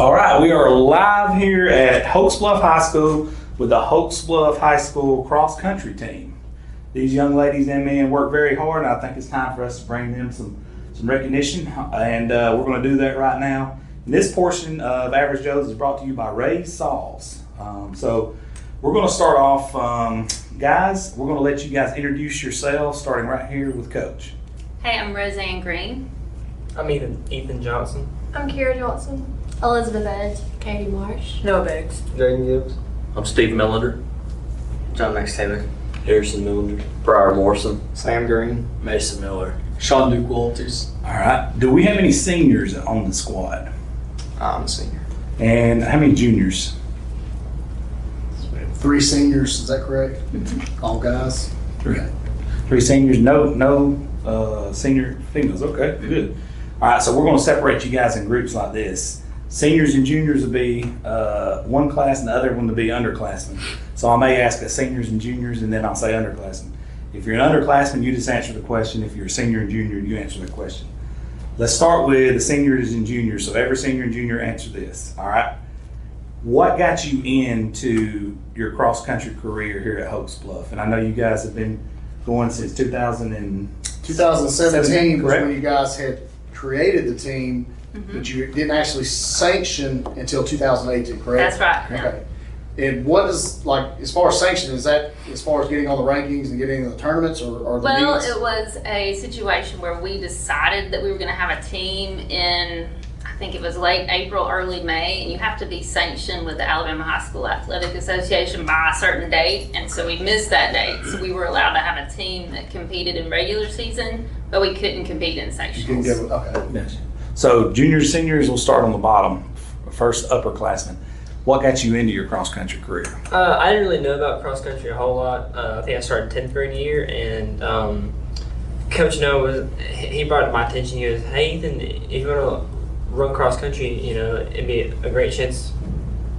All right, we are live here at Hokes Bluff High School with the Hokes Bluff High School cross country team. These young ladies and men work very hard, and I think it's time for us to bring them some recognition, and we're going to do that right now. And this portion of Average Joe's is brought to you by Ray's Sauce. So we're going to start off, guys, we're going to let you guys introduce yourselves, starting right here with Coach. Hey, I'm Roseanne Green. I'm Ethan Johnson. I'm Kira Johnson. Elizabeth Edge. Katie Marsh. Noah Biggs. Jaden Gibbs. I'm Steve Millender. John Max Taylor. Harrison Millender. Briar Morrison. Sam Green. Mason Miller. Sean Duke Walters. All right, do we have any seniors on the squad? I'm a senior. And how many juniors? 3 seniors, is that correct? All guys? Three seniors, no senior females. Okay, good. All right, so we're going to separate you guys in groups like this. Seniors and juniors will be one class, and the other one will be underclassmen. So I may ask seniors and juniors, and then I'll say underclassmen. If you're an underclassman, you just answer the question. If you're a senior and junior, you answer the question. Let's start with the seniors and juniors. So every senior and junior answer this. All right. What got you into your cross-country career here at Hokes Bluff? And I know you guys have been going since 2017 was when you guys had created the team, but you didn't actually sanction until 2018, correct? That's right. Okay. And what is, like, as far as sanction, is that as far as getting on the rankings and getting in the tournaments or the Well, meets? it was a situation where we decided that we were going to have a team in, I think it was late April, early May, and you have to be sanctioned with the Alabama High School Athletic Association by a certain date, and so we missed that date. So we were allowed to have a team that competed in regular season, but we couldn't compete in You didn't sectionals. go, okay. Yes. So juniors, seniors will start on the bottom. First, upperclassmen. What got you into your cross-country career? I didn't really know about cross country a whole lot. I think I started 10th grade year, and Coach Noah he brought it to my attention. He goes, "Hey Ethan, if you want to run cross country, you know, it'd be a great chance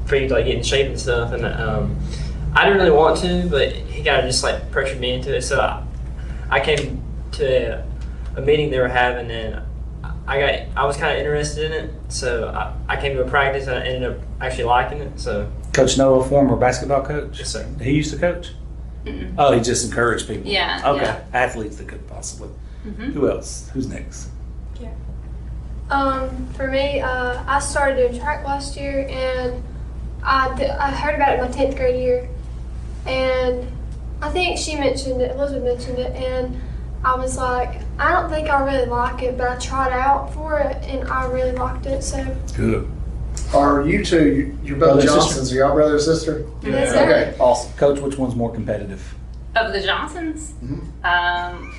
for you to like get in shape and stuff." And I didn't really want to, but he kind of just like pressured me into it. So I came to a meeting they were having, and I was kind of interested in it. So I came to a practice, and I ended up actually liking it. So Coach Noah, former basketball coach? yes, sir. He used to coach? Mm-mm. Oh, he just encouraged people? Yeah, Okay, yeah. athletes that could possibly. Mhm. Who else? Who's next? For me, I started doing track last year, and I heard about it in my 10th grade year, and I think Elizabeth mentioned it, and I was like, I don't think I really like it, but I tried out for it, and I really liked it, so. Good. Are you two, your brother Brother, Johnsons, are y'all brother and sister? Yes, sir. Okay, awesome. Coach, which one's more competitive? Of the Johnsons, Mhm. I'm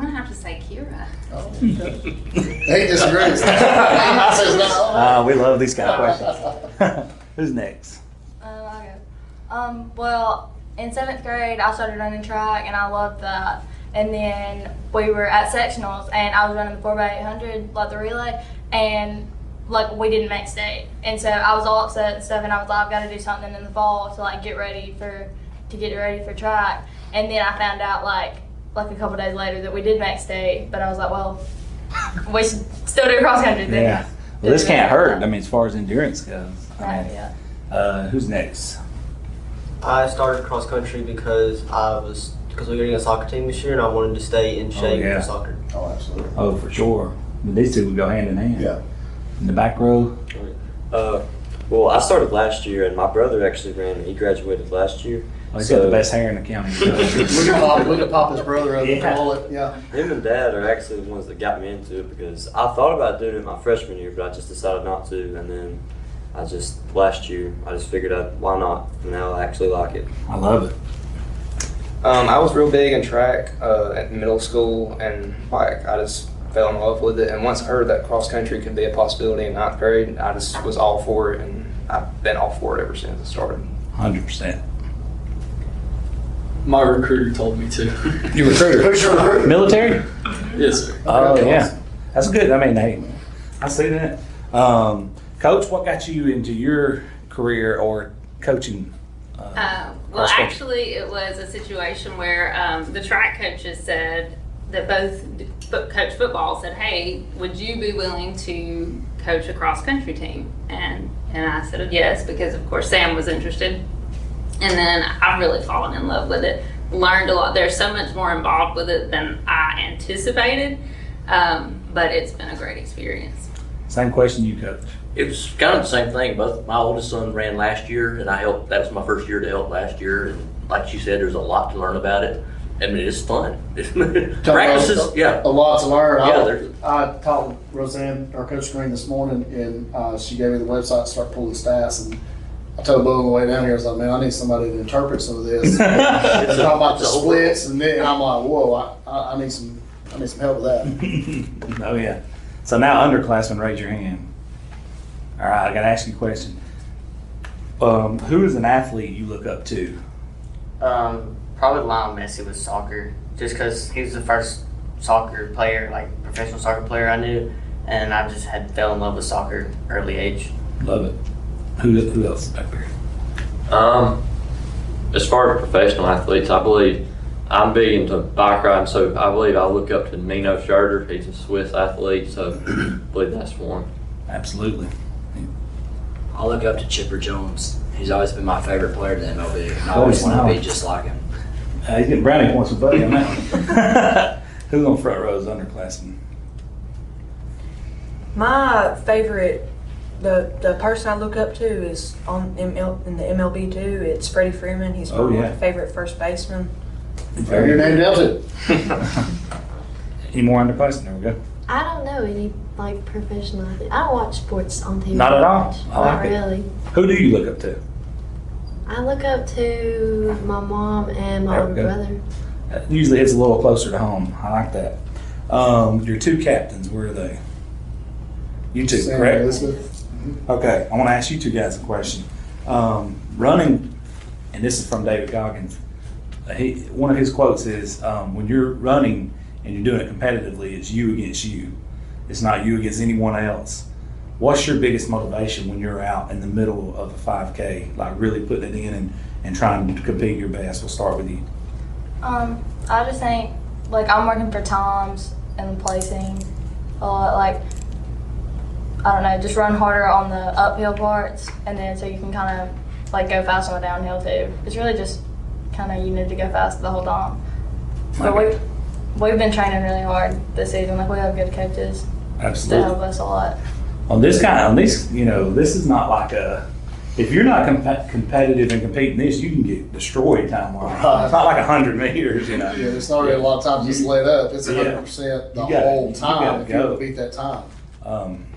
going to have to say Kira. Oh, okay. He disagrees. He says no. We love these kind of questions. Who's next? I go. Well, in 7th grade, I started running track, and I loved that. And then we were at sectionals, and I was running the 4x800, like the relay, and like we didn't make state. And so I was all upset and stuff, and I was like, I've got to do something in the fall to like get ready for track. And then I found out like a couple days later that we did make state, but I was like, well, we should still do cross country then. Yeah. Well, this can't hurt. I mean, as far as endurance goes. I mean, Yeah. who's next? I started cross country because we were getting a soccer team this year, and I wanted to stay in shape yeah. for soccer. Oh, absolutely. Oh, for sure. But these two would go hand in hand. Yeah. In the back row. Well, I started last year, and my brother actually ran. He graduated last year. Oh, he's got the best hair in the county. We could pop his brother up and Yeah. call it, yeah. Him and Dad are actually the ones that got me into it because I thought about doing it my freshman year, but I just decided not to. And then last year, I just figured out why not. And now I actually like it. I love it. I was real big in track at middle school, and like I just fell in love with it. And once I heard that cross country could be a possibility in 9th grade, I just was all for it, and I've been all for it ever since it started. 100%. My recruiter told me to. You recruiter? Who's your recruiter? Military? Yes, sir. Oh, Okay, yeah. awesome. That's good. I mean, hey, I see that. Coach, what got you into your career or coaching? Well, cross-country? actually, it was a situation where the track coaches said that both coach football said, "Hey, would you be willing to coach a cross country team?" And And I said yes, because of course Sam was interested. And then I've really fallen in love with it. Learned a lot. There's so much more involved with it than I anticipated, but it's been a great experience. Same question you, Coach. It was kind of the same thing. Both my oldest son ran last year, and I helped. That was my first year to help last year. And like you said, there's a lot to learn about it. I mean, it's fun. Practices, yeah. A lot to learn. Yeah, I talked with Roseanne, our Coach Green, this morning, and she gave me the website to start pulling stats. And I told Bo on the way down here, I was like, man, I need somebody to interpret some of this. Talking about the splits, and I'm like, whoa, I need some help with that. Oh yeah. So now underclassmen, raise your hand. All right, I got to ask you a question. Who is an athlete you look up to? Probably Lionel Messi with soccer, just because he was the first soccer player, like professional soccer player I knew, and I just fell in love with soccer early age. Love it. Who else is back there? As far as professional athletes, I believe I'm big into bike riding, so I believe I look up to Nino Schurter. He's a Swiss athlete, so I believe that's one. Absolutely. I look up to Chipper Jones. He's always been my favorite player in the MLB, and I always want to be just like him. He's getting brownie points with Buddy on that one. Who's on front row is underclassmen? My favorite, the person I look up to is in the MLB too. It's Freddie Freeman. He's my favorite first baseman. Your name Delta. Any more underclassmen? There we go. I don't know any like professional athletes. I don't watch sports on TV. Not at all? Much. I like Not really. Who do you look up to? I look up to my mom and my older brother. Usually it's a little closer to home. I like that. Your two captains, where are they? You two, Sam correct? Elizabeth. Okay, I want to ask you two guys a question. Running, and this is from David Goggins. One of his quotes is, when you're running and you're doing it competitively, it's you against you. It's not you against anyone else. What's your biggest motivation when you're out in the middle of a 5K, like really putting it in and trying to compete your best? We'll start with you. I just think, like, I'm working for times and placing a lot, like, I don't know, just run harder on the uphill parts, and then so you can kind of, like, go fast on the downhill, too. It's really just kind of, you need to go fast the whole time. But we've been training really hard this season. Like, we have good coaches Absolutely. to help us a lot. This is not like if you're not competitive and competing this, you can get destroyed time-wise. It's not like 100 meters, Yeah, it's not really a lot of times just let up. It's 100% the whole time if you want to beat that time.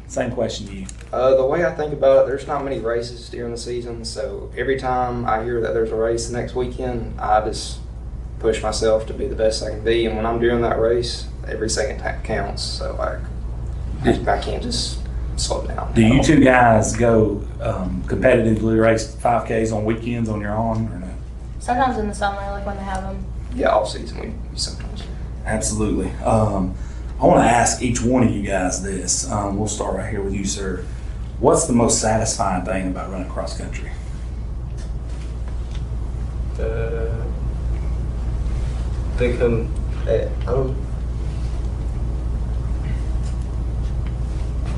Same question to you. The way I think about it, there's not many races during the season, so every time I hear that there's a race the next weekend, I just push myself to be the best I can be. And when I'm doing that race, every second counts, so I can't just slow down. Do you two guys go competitively race 5Ks on weekends on your own or no? Sometimes in the summer, like when they have them. Yeah, off season we sometimes. Absolutely. I want to ask each one of you guys this. We'll start right here with you, sir. What's the most satisfying thing about running cross country?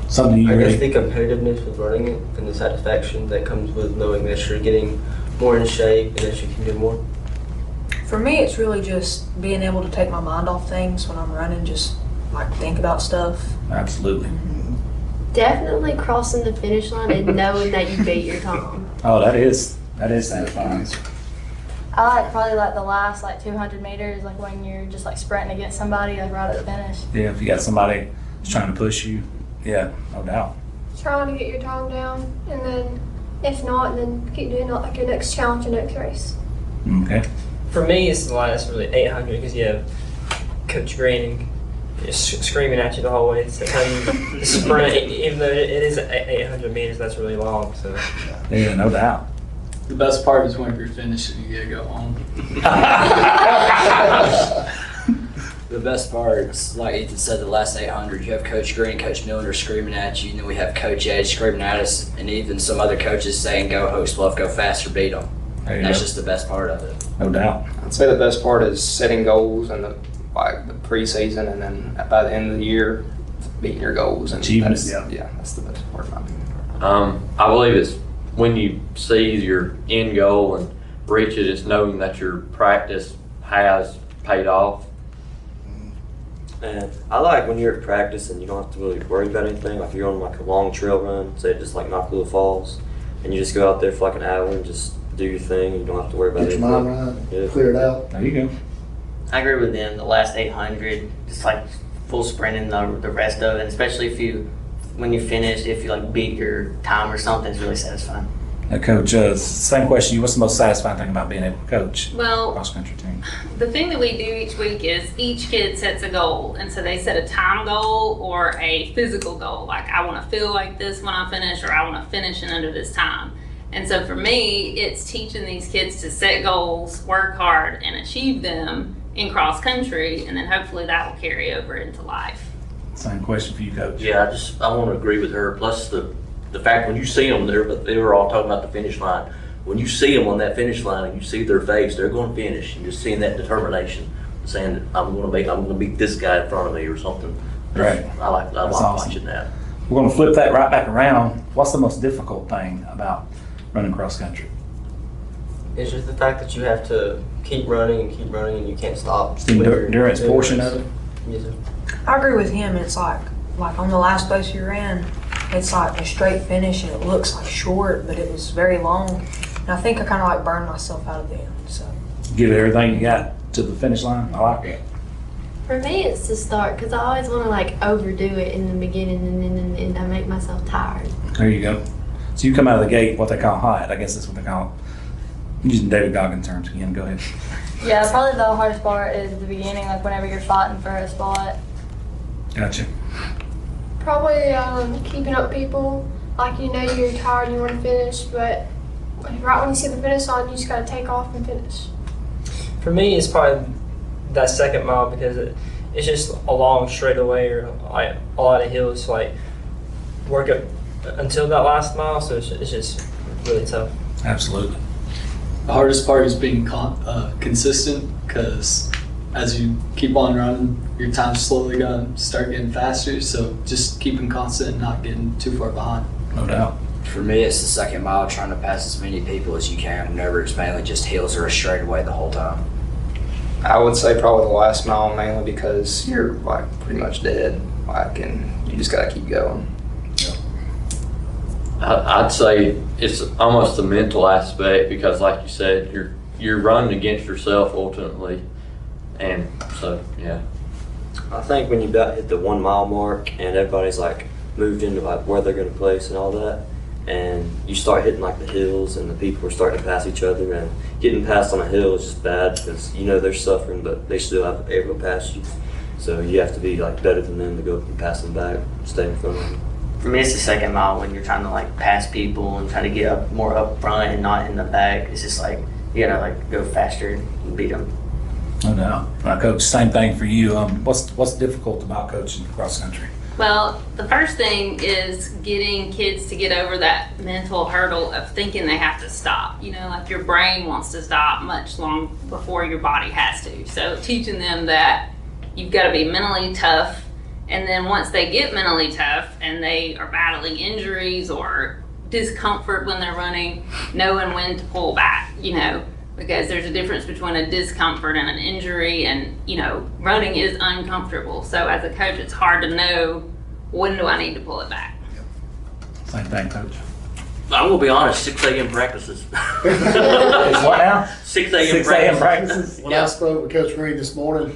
Something you I really... guess the competitiveness with running it and the satisfaction that comes with knowing that you're getting more in shape and that you can do more. For me, it's really just being able to take my mind off things when I'm running, just like think about stuff. Absolutely. Definitely crossing the finish line and knowing that you beat your time. Oh, that is satisfying. I probably like the last 200 meters, like when you're just sprinting against somebody right at the finish. Yeah, if you got somebody that's trying to push you, yeah, no doubt. Trying to get your time down, and then if not, then keep doing it like your next challenge, your next race. Okay. For me, it's the last really 800 because you have Coach Green just screaming at you the whole way. It's the time you sprint, even though it is 800 meters, that's really long. So yeah, no doubt. The best part is whenever you're finished and you get to go home. The best part is, like Ethan said, the last 800, you have Coach Green, Coach Milner screaming at you, and then we have Coach Edge screaming at us, and even some other coaches saying, go Hokes Bluff, go faster, beat them. That's just the best part of it. No doubt. I'd say the best part is setting goals and the preseason, and then by the end of the year, beating your goals. And achieving it. Yeah, that's the best part of my opinion. I believe it's when you see your end goal and reach it, it's knowing that your practice has paid off. And I like when you're at practice and you don't have to really worry about anything. Like you're on like a long trail run, say just like Knockville Falls, and you just go out there for like an hour and just do your thing. And you don't have to worry about Get your anything. mind right, Yeah. clear it out. There you go. I agree with them. The last 800, just like full sprinting the rest of it, especially when you finish, if you like beat your time or something, it's really satisfying. Coach, same question. What's the most satisfying thing about being able to coach Well, cross country team? the thing that we do each week is each kid sets a goal. And so they set a time goal or a physical goal. Like, I want to feel like this when I finish, or I want to finish in under this time. And so for me, it's teaching these kids to set goals, work hard, and achieve them in cross country. And then hopefully that will carry over into life. Same question for you, Coach. Yeah, I want to agree with her. Plus the fact when you see them there, but they were all talking about the finish line. When you see them on that finish line and you see their face, they're going to finish. And just seeing that determination, saying that I'm going to beat this guy in front of me or something. Right. I like awesome. watching that. We're going to flip that right back around. What's the most difficult thing about running cross country? It's just the fact that you have to keep running and you can't stop. It's the endurance portion of it. Yes, sir. I agree with him. It's like on the last place you ran, it's like a straight finish and it looks like short, but it was very long. And I think I kind of like burned myself out of the end. So Give it everything you got to the finish line. I like it. For me, it's the start because I always want to like overdo it in the beginning and then in the end I make myself tired. There you go. So you come out of the gate, what they call hot. I guess that's what they call it. I'm using David Goggins terms again. Go ahead. Yeah, probably the hardest part is the beginning, like whenever you're fighting for a spot. Gotcha. Probably keeping up people. Like, you know you're tired and you want to finish, but right when you see the finish line, you just got to take off and finish. For me, it's probably that second mile because it's just a long straightaway or like a lot of hills. Like work up until that last mile, so it's just really tough. Absolutely. The hardest part is being consistent, because as you keep on running, your time's slowly gonna start getting faster. So just keeping constant and not getting too far behind. No doubt. For me, it's the second mile, trying to pass as many people as you can whenever it's mainly just hills or a straightaway the whole time. I would say probably the last mile, mainly because you're like pretty much dead, like, and you just gotta keep going. I'd say it's almost the mental aspect because, like you said, you're running against yourself ultimately, and so yeah. I think when you about hit the 1 mile mark and everybody's like moved into like where they're going to place and all that, and you start hitting like the hills and the people are starting to pass each other, and getting passed on a hill is just bad because you know they're suffering but they still have able to pass you, so you have to be like better than them to go and pass them back, stay in front of them. For me, it's the second mile when you're trying to like pass people and try to get up more up front and not in the back. It's just like you gotta like go faster and beat them. No doubt. Coach, same thing for you. What's difficult about coaching cross country? Well, the first thing is getting kids to get over that mental hurdle of thinking they have to stop. You know, like your brain wants to stop much long before your body has to. So teaching them that you've got to be mentally tough. And then once they get mentally tough and they are battling injuries or discomfort when they're running, knowing when to pull back, you know, because there's a difference between a discomfort and an injury, and, you know, running is uncomfortable. So as a coach, it's hard to know when do I need to pull it back. Same thing, Coach. I'm gonna be honest, 6 a.m. practices. It's what now? 6 a.m. 6 a.m. practices. When I spoke with Coach Green this morning,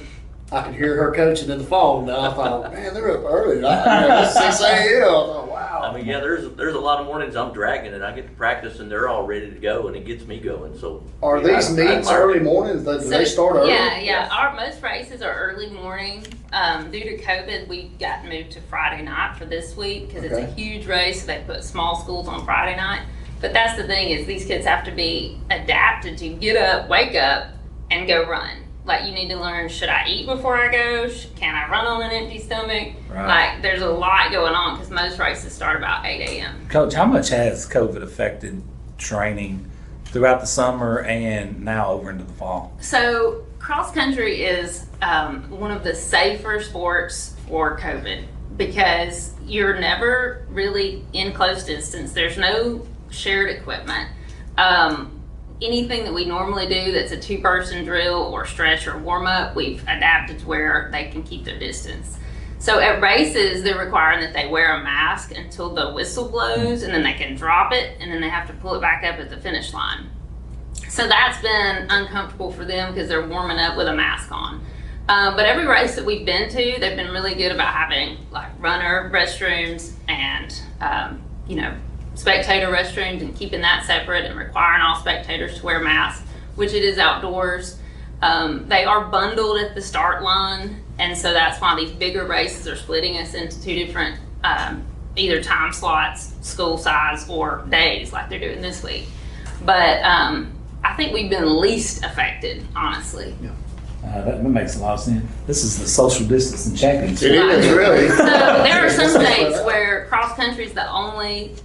I could hear her coaching in the phone. Now I thought, man, they're up early. It's 6 a.m. I thought, wow. I mean, yeah, there's a lot of mornings I'm dragging and I get to practice and they're all ready to go and it gets me going. So Are these meets early mornings? Do they start early? Yeah. Our most races are early morning. Due to COVID, we got moved to Friday night for this week because it's a huge race. So they put small schools on Friday night. But that's the thing is these kids have to be adapted to get up, wake up, and go run. Like, you need to learn, should I eat before I go? Can I run on an empty stomach? Right. Like, there's a lot going on because most races start about 8 a.m. Coach, how much has COVID affected training throughout the summer and now over into the fall? So, cross country is one of the safer sports for COVID. because you're never really in close distance. There's no shared equipment. Anything that we normally do that's a 2-person drill or stretch or warm up, we've adapted to where they can keep their distance. So at races, they're requiring that they wear a mask until the whistle blows, and then they can drop it, and then they have to pull it back up at the finish line. So that's been uncomfortable for them because they're warming up with a mask on. But every race that we've been to, they've been really good about having like runner restrooms and, spectator restrooms and keeping that separate and requiring all spectators to wear masks, which it is outdoors. They are bundled at the start line, and so that's why these bigger races are splitting us into 2 different either time slots, school size, or days like they're doing this week. But I think we've been least affected, honestly. Yeah. That makes a lot of sense. This is the social distancing championship. It is, really. So there are some states where cross country is the only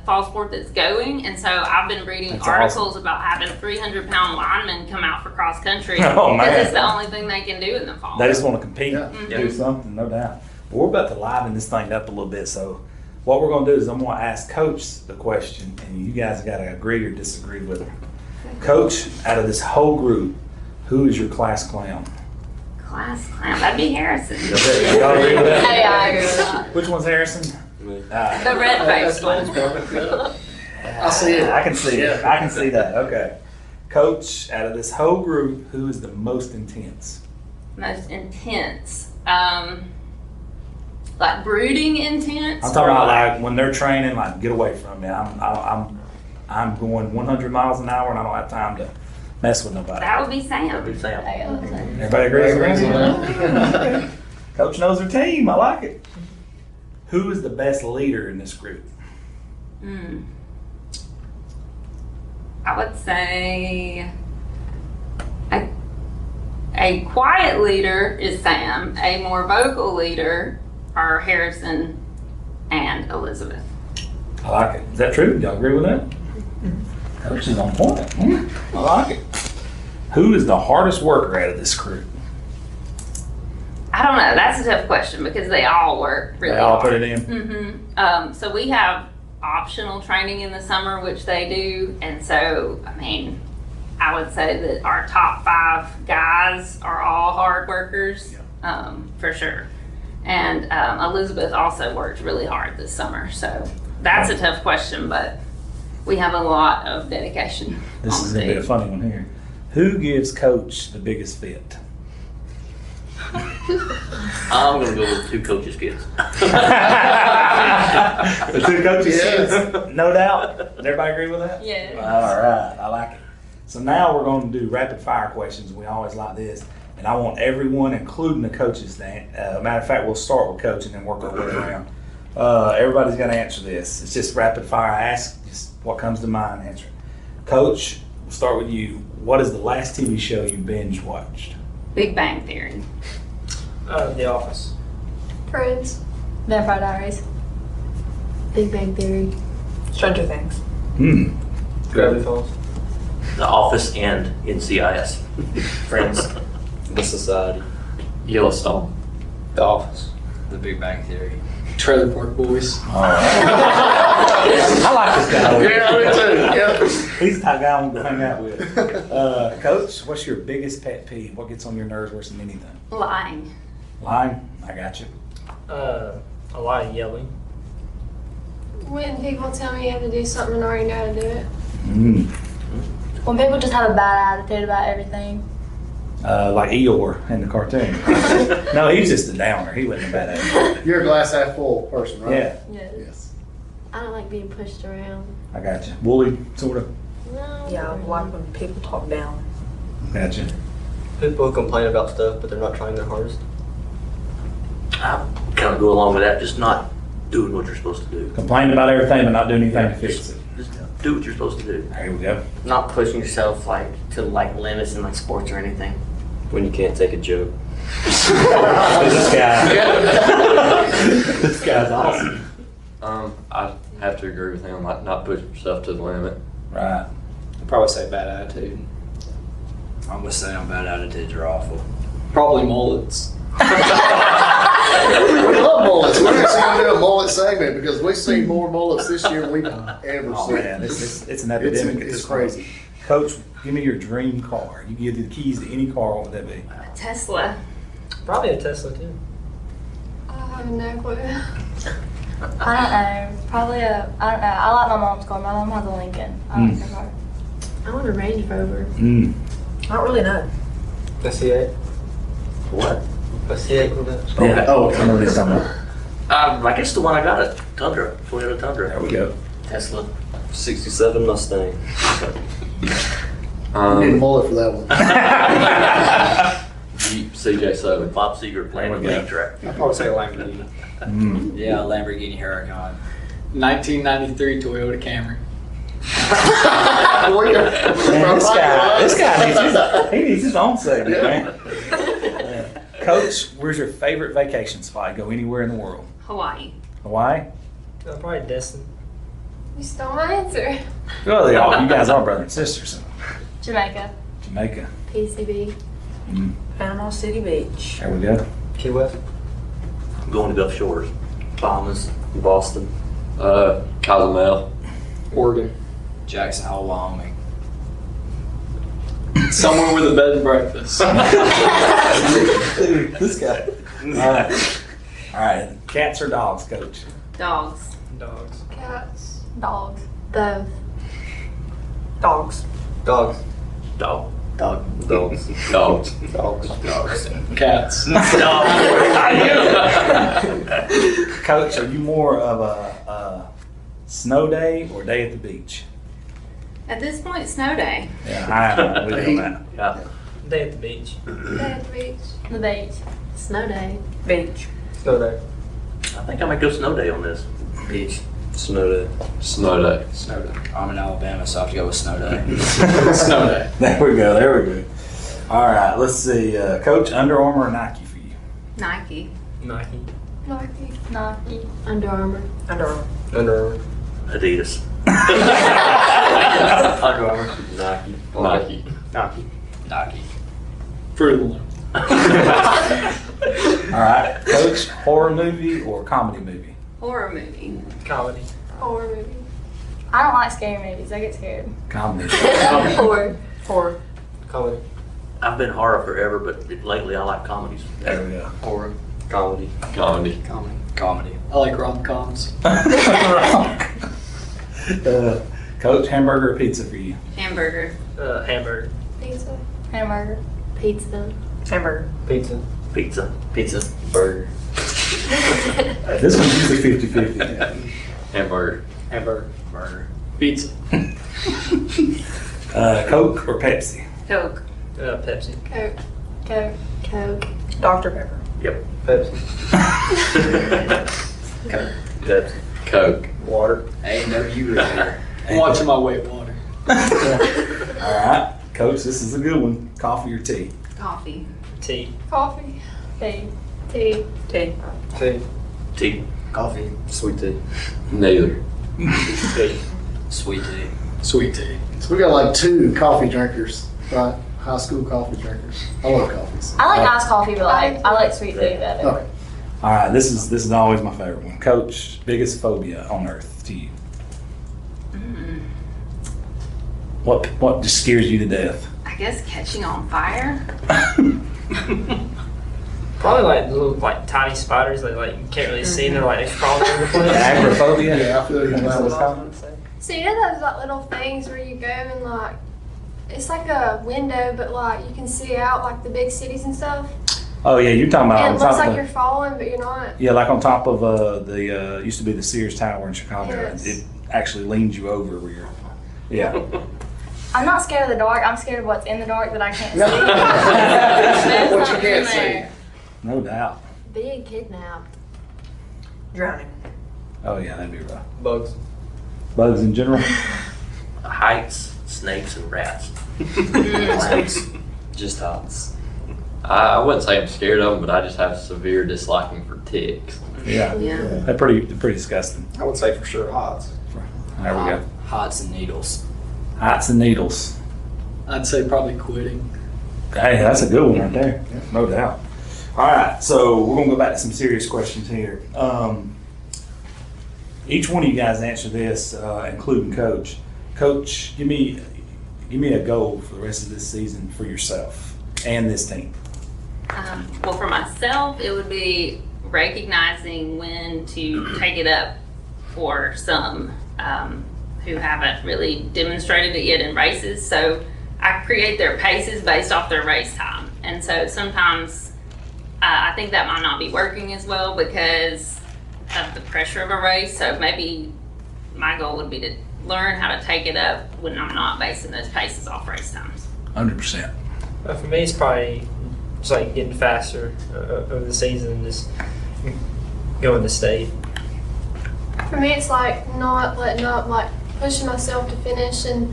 fall sport that's going, and so I've been reading That's articles awesome. about having 300-pound linemen come out for cross country Oh, man. because it's the only thing they can do in the fall. They just want to compete, Mhm. do something, no doubt. But we're about to liven this thing up a little bit, so what we're going to do is I'm going to ask Coach the question, and you guys got to agree or disagree with her. Coach, out of this whole group, who is your class clown? Class clown, that'd be Harrison. Y'all agree with that? Hey, I agree with that. Which one's Harrison? The red-faced one. I see it. I can see it. Yeah. I can see that. Okay. Coach, out of this whole group, who is the most intense? Most intense. Like brooding intense? I'm talking or about like when they're training, like get away from me. I'm going 100 miles an hour and I don't have time to mess with nobody. That would be Sam. That'd be Sam. Everybody agrees with that? Coach knows her team. I like it. Who is the best leader in this group? I would say a quiet leader is Sam. A more vocal leader are Harrison and Elizabeth. I like it. Is that true? Y'all agree with that? Coach is on point. I like it. Who is the hardest worker out of this crew? I don't know. That's a tough question because they all work really They all hard. put it in? So we have optional training in the summer, which they do. And so, I would say that our top 5 guys are all hard workers, for sure. And Elizabeth also worked really hard this summer. So that's a tough question, but we have a lot of dedication. This is going to be a funny one here. Who gives Coach the biggest fit? I'm going to go with 2 coaches' kids. The 2 coaches' kids? No doubt. Does everybody agree with that? Yeah. All right. I like it. So now we're going to do rapid fire questions. We always like this. And I want everyone, including the coaches, matter of fact, we'll start with Coach and then work our way around. Everybody's going to answer this. It's just rapid fire. I ask just what comes to mind, answer it. Coach, we'll start with you. What is the last TV show you binge watched? Big Bang Theory. The Office. Friends. Vampire Diaries. Big Bang Theory. Stranger Things. Gravity Falls. The Office and NCIS. Friends. The Society. Yellowstone. The Office. The Big Bang Theory. Trailer Park Boys. All right. I like this guy. Yeah, me too. Yeah. He's the type of guy I want to hang out with. Coach, what's your biggest pet peeve? What gets on your nerves worse than anything? Lying. Lying? I got you. A lot of yelling. When people tell me I have to do something and I already know how to do it. When people just have a bad attitude about everything. Like Eeyore in the cartoon. No, he's just a downer. He wasn't a bad attitude. You're a glass half full person, right? Yeah, Yes. I don't like being pushed around. I got you. Woolly, sort of. No. Yeah, I like when people talk down. Got you. People who complain about stuff, but they're not trying their hardest. I kind of go along with that, just not doing what you're supposed to do. Complain about everything but not doing anything to fix it. Just do what you're supposed to do. There we go. Not pushing yourself to limits in sports or anything. When you can't take a joke. This guy. This guy's awesome. I have to agree with him, like not pushing yourself to the limit. Right. I'd probably say bad attitude. I'm gonna say bad attitudes are awful. Probably mullets. We love mullets. We're actually gonna do a mullet segment because we've seen more mullets this year than we've ever Oh seen. man, it's an epidemic at It's this crazy. point. Coach, give me your dream car. You can give you the keys to any car. What would that be? A Tesla. Probably a Tesla too. I have no clue. I don't know. Probably I don't know. I like my mom's car. My mom has a Lincoln. I like her car. I want a Range Rover. Mm. I don't really know. The C8. What? The C8 with that. Yeah. Oh, I know what he's talking about. I guess the one I got, a Tundra, Toyota Tundra. There we go. Tesla. 67 Mustang. You need a mullet for that one. Jeep CJ7. With Bob Seger playing the There we lead track. I'd probably say a Lamborghini. Yeah, Lamborghini Huracan. 1993 Toyota Camry. This guy needs his own segment, man. Coach, where's your favorite vacation spot? Go anywhere in the world. Hawaii. Hawaii? Probably Destin. You stole my answer. Well, you guys are brother and sister, so Jamaica. Jamaica. PCB. Panama City Beach. There we go. Key West. I'm going to Gulf Shores. Bahamas. Boston. Cozumel. Oregon. Jackson Hole, Wyoming. Somewhere with a bed and breakfast. This guy. All right. Cats or dogs, Coach? Dogs. Dogs. Cats. Dogs. Both. Dogs. Dogs. Dog. Dog. Dogs. Dogs. Dogs. Dogs. Cats. Coach, are you more of a snow day or day at the beach? At this point, snow day. Yeah, I we know that. Yeah. Day at the beach. Day at the beach. The beach. Snow day. Beach. Snow day. I think I might go snow day on this. Beach. Snow day. Snow day. Snow day. I'm in Alabama, so I have to go with snow day. Snow day. There we go. All right, let's see. Coach, Under Armour or Nike for you? Nike. Nike. Nike. Nike. Under Armour. Under Armour. Under Armour. Adidas. Under Armour. Nike. Nike. Nike. Nike. Fruit of the Loom. All right, Coach, horror movie or comedy movie? Horror movie. Comedy. Horror movie. I don't like scary movies. I get scared. Comedy. Horror. Horror. Comedy. I've been horror forever, but lately I like comedies. There we go. Horror. Comedy. Comedy. Comedy. Comedy. I like rom-coms. Coach, hamburger or pizza for you? Hamburger. Hamburger. Pizza. Hamburger. Pizza. Hamburger. Pizza. Pizza. Pizza. Burger. This one's usually 50-50. Hamburger. Hamburger. Burger. Pizza. Coke or Pepsi? Coke. Pepsi. Coke. Coke. Coke. Dr. Pepper. Yep. Pepsi. Pepsi. Coke. Water. A&W River. I'm watching my weight water. All right, Coach, this is a good one. Coffee or tea? Coffee. Tea. Coffee. Tea. Tea. Tea. Tea. Tea. Coffee. Sweet tea. Neither. Tea. Sweet tea. Sweet tea. So we got like 2 coffee drinkers, right? High school coffee drinkers. I love coffees. I like iced coffee, but I like sweet tea better. Okay. All right, this is always my favorite one. Coach, biggest phobia on earth to you? What just scares you to death? I guess catching on fire. Probably like little like tiny spiders that like you can't really see and they're like crawling over the place. Agoraphobia? Yeah, I feel you on that That's what I one. was gonna say. So you know those like little things where you go and like it's like a window, but like you can see out like the big cities and stuff. Oh yeah, you're talking about And on it top looks like of you're falling, but you're not. yeah, like on top of the used to be the Sears Tower in Chicago. Yes. It actually leans you over where you're. Yeah. I'm not scared of the dark. I'm scared of what's in the dark that I can't see. No. There's What you something can't in there. No doubt. Being kidnapped. Drowning. Oh yeah, that'd be rough. Bugs. Bugs in general. Heights, snakes, and rats. Just heights. I wouldn't say I'm scared of them, but I just have severe disliking for ticks. Yeah. Yeah. They're pretty disgusting. I would say for sure odds. There we go. Hots and needles. Heights and needles. I'd say probably quitting. Hey, that's a good one right there. No doubt. All right, so we're gonna go back to some serious questions here. Each one of you guys answer this, including Coach. Coach, give me a goal for the rest of this season for yourself and this team. Well, for myself, it would be recognizing when to take it up for some who haven't really demonstrated it yet in races. So I create their paces based off their race time. And so sometimes I think that might not be working as well because of the pressure of a race. So maybe my goal would be to learn how to take it up when I'm not basing those paces off race times. 100%. For me, it's probably just like getting faster over the season and just going to state. For me, it's like not letting up, like pushing myself to finish, and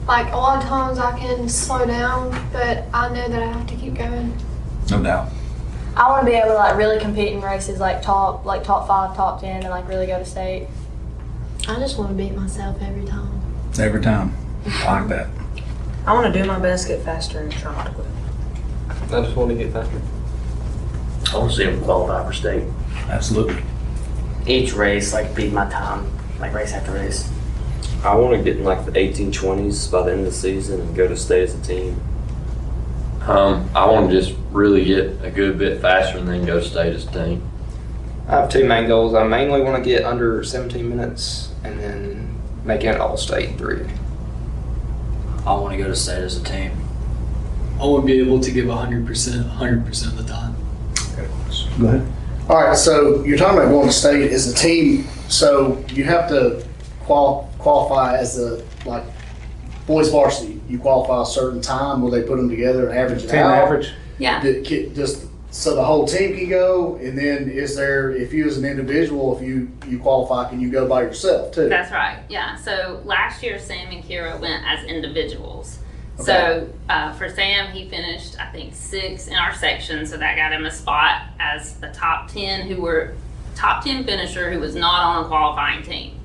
like a lot of times I can slow down, but I know that I have to keep going. No doubt. I want to be able to like really compete in races like top 5, top 10, and like really go to state. I just want to beat myself every time. Every time. I like that. I want to do my best, get faster, and try not to quit. I just want to get faster. I want to see him qualify for state. Absolutely. Each race, like beat my time, like race after race. I want to get in like the 1820s by the end of the season and go to state as a team. I want to just really get a good bit faster and then go to state as a team. I have two main goals. I mainly want to get under 17 minutes and then make it all-state in 3. I want to go to state as a team. I want to be able to give 100% of the time. Go ahead. All right, so you're talking about going to state as a team, so you have to qualify as a, like, boys varsity. You qualify a certain time where they put them together and average it 10 out. average? Yeah. Just so the whole team can go, and then is there, if you as an individual, if you qualify, can you go by yourself too? That's right, yeah. So last year, Sam and Kira went as individuals. Okay. So for Sam, he finished, I think, 6th in our section, so that got him a spot as the top 10 finisher who was not on a qualifying team.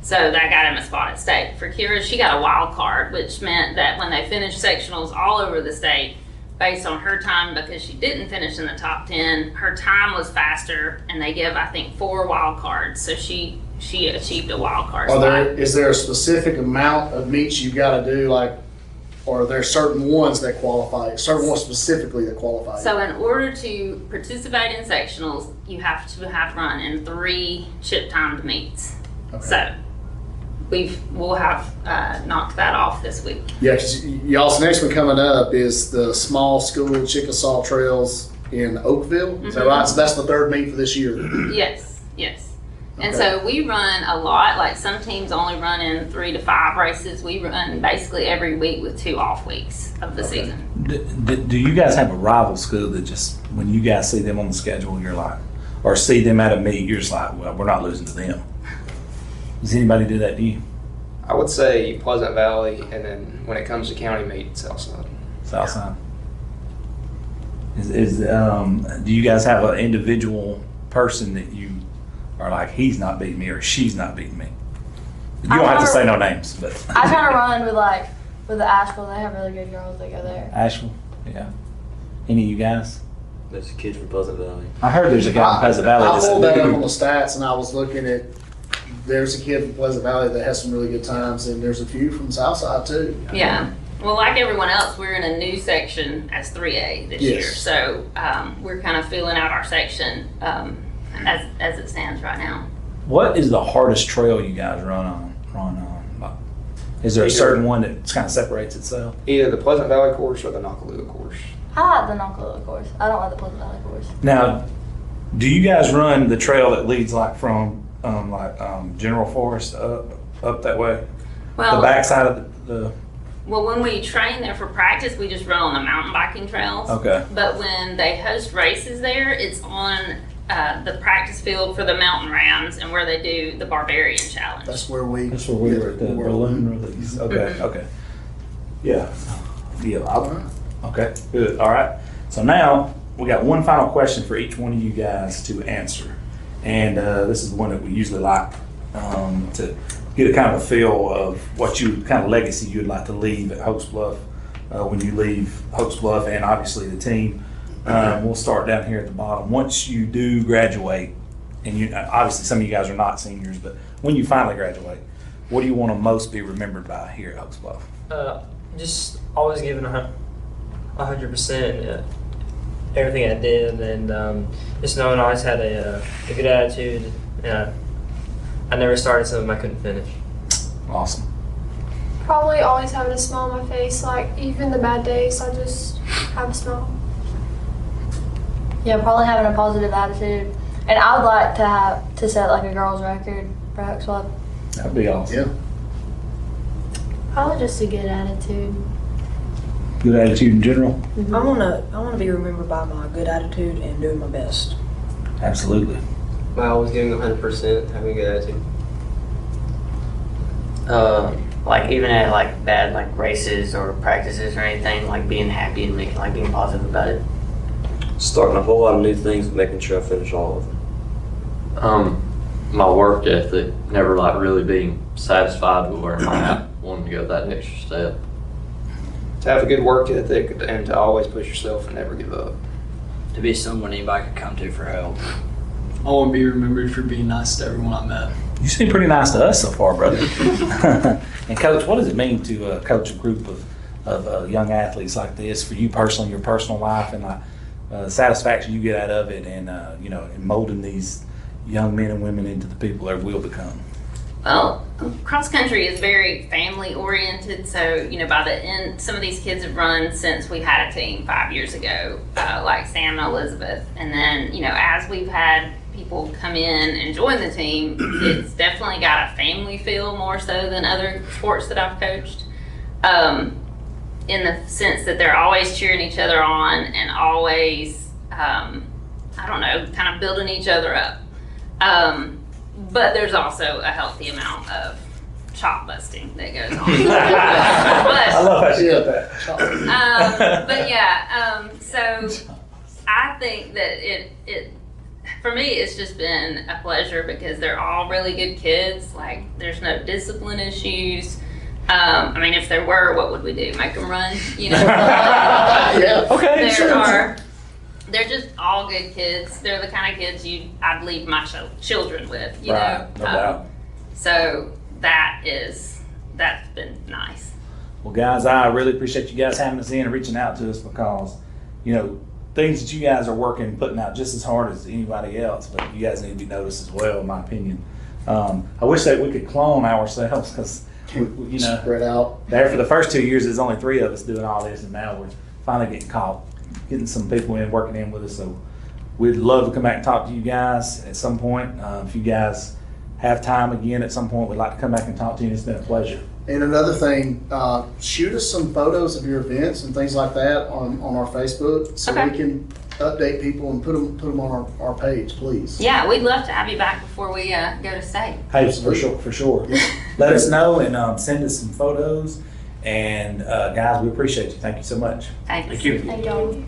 So that got him a spot at state. For Kira, she got a wild card, which meant that when they finished sectionals all over the state, based on her time, because she didn't finish in the top 10, her time was faster, and they give, I think, 4 wild cards. So she achieved a wild card spot. Is there a specific amount of meets you've got to do, like, or are there certain ones that qualify, certain ones specifically that qualify? So in order to participate in sectionals, you have to have run in 3 chip-timed meets. Okay. So we'll have knocked that off this week. Yeah, because y'all's next one coming up is the small school Chickasaw Trails in Oakville. Is that right? So that's the 3rd meet for this year. Yes. And Okay. so we run a lot. Like some teams only run in 3 to 5 races. We run basically every week with 2 off weeks of the season. Do you guys have a rival school that just, when you guys see them on the schedule, you're like, or see them at a meet, you're just like, well, we're not losing to them? Does anybody do that to you? I would say Pleasant Valley, and then when it comes to county meet, Southside. Southside. Do you guys have an individual person that you are like, he's not beating me or she's not beating me? You don't have to say no names, but. I try to run with the Asheville. They have really good girls that go there. Asheville, yeah. Any of you guys? There's a kid from Pleasant Valley. I heard there's a guy in Pleasant Valley. I that's pulled that up on the stats, and I was looking at, there's a kid from Pleasant Valley that has some really good times, and there's a few from Southside too. Yeah. Well, like everyone else, we're in a new section as 3A this year. So we're kind of filling out our section as it stands right now. What is the hardest trail you guys run on? Is there a certain one that kind of separates itself? Either the Pleasant Valley course or the Nakalua course. I like the Nakalua course. I don't like the Pleasant Valley course. Now, do you guys run the trail that leads like from General Forest up that way? Well, the backside of the Well, when we train there for practice, we just run on the mountain biking trails. Okay. But when they host races there, it's on the practice field for the mountain rams and where they do the Barbarian Challenge. That's where we were at the balloon release. Okay, okay. Yeah. Okay, good. All right. So now we got one final question for each one of you guys to answer. And this is the one that we usually like to get a kind of a feel of what kind of legacy you'd like to leave at Hokes Bluff when you leave Hokes Bluff, and obviously the team. we'll start down here at the bottom. Once you do graduate, and you obviously some of you guys are not seniors, but when you finally graduate, what do you want to most be remembered by here at Hokes Bluff? Just always giving 100% everything I did, and just knowing I always had a good attitude. I never started something I couldn't finish. Awesome. Probably always having a smile on my face, like even the bad days, I just have a smile. Yeah, probably having a positive attitude. And I would like to set like a girls record for Hokes Bluff. That'd be awesome. Yeah. Probably just a good attitude. Good attitude in general? I wanna be remembered by my good attitude and doing my best. Absolutely. By always giving 100%, having a good attitude. Like even at like bad like races or practices or anything, like being happy and making like being positive about it. Starting a whole lot of new things, but making sure I finish all of them. My work ethic, never like really being satisfied with where I'm at, wanting to go that extra step. To have a good work ethic and to always push yourself and never give up. To be someone anybody could come to for help. I want to be remembered for being nice to everyone I met. You seem pretty nice to us so far, brother. And Coach, what does it mean to coach a group of young athletes like this for you personally, your personal life, and the satisfaction you get out of it, and in molding these young men and women into the people they will become? Well, cross country is very family oriented. So, by the end, some of these kids have run since we had a team 5 years ago, like Sam and Elizabeth. And then, as we've had people come in and join the team, it's definitely got a family feel more so than other sports that I've coached. In the sense that they're always cheering each other on and always, kind of building each other up. But there's also a healthy amount of chop busting that goes on. I love how she got that. So I think that it for me, it's just been a pleasure because they're all really good kids. Like, there's no discipline issues. If there were, what would we do? Make them run? Yeah. Okay. They're just all good kids. They're the kind of kids I'd leave my children with, you know. No doubt. So that's been nice. Well, guys, I really appreciate you guys having us in and reaching out to us because, things that you guys are working, putting out just as hard as anybody else, but you guys need to be noticed as well, in my opinion. I wish that we could clone ourselves because, spread out. There for the first 2 years, there's only 3 of us doing all this, and now we're finally getting some people working in with us. So we'd love to come back and talk to you guys at some point. If you guys have time again at some point, we'd like to come back and talk to you. It's been a pleasure. And another thing, shoot us some photos of your events and things like that on our Facebook so we can update people and put them on our page, please. Yeah, we'd love to have you back before we go to state. Hey, for sure. Let us know and send us some photos. And guys, we appreciate you. Thank you so much. Thanks. Thank you. Thank y'all.